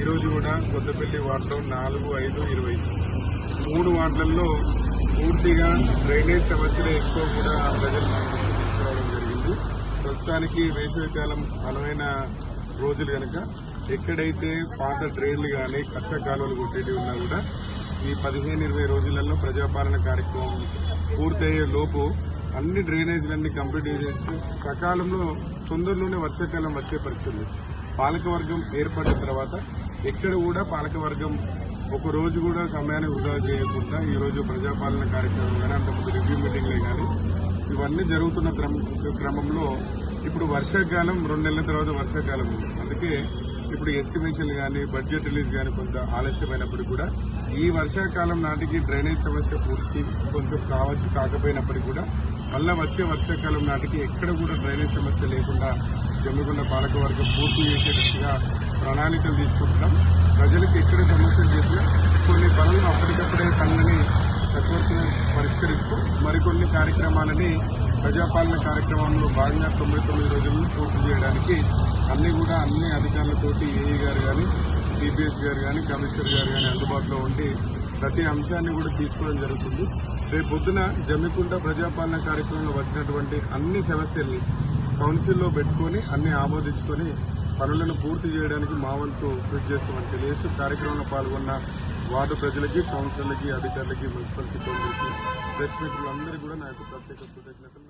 ఈరోజు కూడా కొత్తపల్లి వార్డులో 4, 5, 20 3 వార్డులలో పూర్తిగా డ్రైనేజ్ సమస్యలే ఎక్కువ కూడా ప్రజలు తీసుకురావడం జరిగింది. ప్రస్తుతానికి వేసవికాలం బలమైన రోజులు కనుక ఎక్కడైతే పాత డ్రైన్లు కానీ కచ్చా కాలువలు కొట్టేవి ఉన్నా కూడా ఈ 15-20 రోజులలో ప్రజాపాలన కార్యక్రమం పూర్తయ్యే లోపు అన్ని డ్రైనేజీలన్నీ కంప్లీట్ చేస్తూ సకాలంలో తొందరలోనే వర్షాకాలం వచ్చే పరిస్థితి. పాలకవర్గం ఏర్పడిన తర్వాత ఎక్కడ కూడా పాలకవర్గం ఒక రోజు కూడా సమయాన్ని వృధా చేయకుండా ఈ రోజు ప్రజాపాలన కార్యక్రమం కానీ అంతకుముందు రివ్యూ మీటింగ్లే కానీ ఇవన్నీ జరుగుతున్న క్రమంలో ఇప్పుడు వర్షాకాలం 2 నెలల తర్వాత వర్షాకాలం ఉంది. అందుకే ఇప్పుడు ఎస్టిమేషన్ కానీ బడ్జెట్ రిలీజ్ కానీ కొంత ఆలస్యమైనప్పటికీ కూడా ఈ వర్షాకాలం నాటికి డ్రైనేజ్ సమస్య పూర్తి కొంచెం కావచ్చు, కాకపోయినప్పటికీ కూడా మళ్ళా వచ్చే వర్షాకాలం నాటికి ఎక్కడ కూడా డ్రైనేజ్ సమస్య లేకుండా జమ్మిగుండ పాలకవర్గం పూర్తి చేసేటట్టుగా ప్రణాళికలు తీసుకుంటున్నాం. ప్రజలకు ఎక్కడ సమస్యలు చేసినా కొన్ని పనులను అప్పటికప్పుడే పనులని సత్వరంగా పరిష్కరిస్తూ మరికొన్ని కార్యక్రమాలని ప్రజాపాలన కార్యక్రమంలో భాగంగా 99 రోజులను పూర్తి చేయడానికి అన్ని అధికారులతోటి ఏఈ గారు కానీ టీపీఎస్ గారు కానీ కమిషనర్ గారు కానీ అందుబాటులో ఉండి ప్రతి అంశాన్ని కూడా తీసుకోవడం జరుగుతుంది. రేపు పొద్దున జమ్మికుంట ప్రజాపాలన కార్యక్రమంలో వచ్చినటువంటి అన్ని సమస్యల్ని కౌన్సిల్లో పెట్టుకుని అన్ని ఆమోదించుకొని పనులను పూర్తి చేయడానికి మా వంతు కృషి చేస్తామని తెలియజేస్తూ కార్యక్రమంలో పాల్గొన్న వార్డు ప్రజలకి, కౌన్సిలర్లకి, అధికారులకి, మున్సిపల్ సిబ్బందికి, ప్రెస్ మిత్రులందరికీ కూడా నా యొక్క ప్రత్యేక కృతజ్ఞతలు.